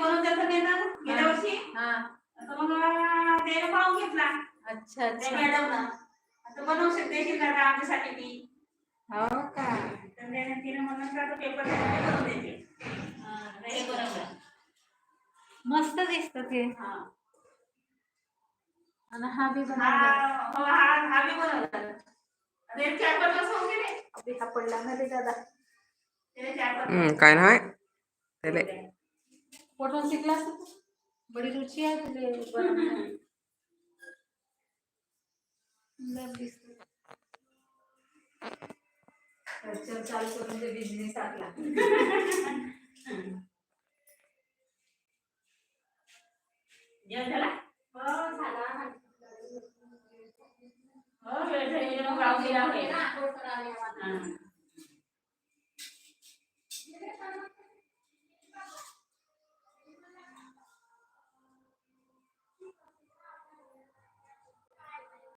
बनवून त्याचं नेलं गेल्या वर्षी. तर मग त्यानं पाहून घेतला. अच्छा अच्छा. मॅडम आता बनवू शकते की दादा आमच्यासाठी ती. हो का. तर त्याने तिने म्हणून का पेपर बनवून द्यायचे. हे बनवलं. मस्त दिसतं ते. आणि हा बी बनवला. हा बी बनवला. अरे चार पाच वर्ष हो गेले. अबे हा पडला ना रे दादा. काय नाही त्याले कुठून शिकलास तू? बडी रुची आहे तुझे बनवण्यात. खर्च चालू करून ते बिझनेस टाकला. झाला? हो झाला. हो वेळ झाली मग गाव गेला होता.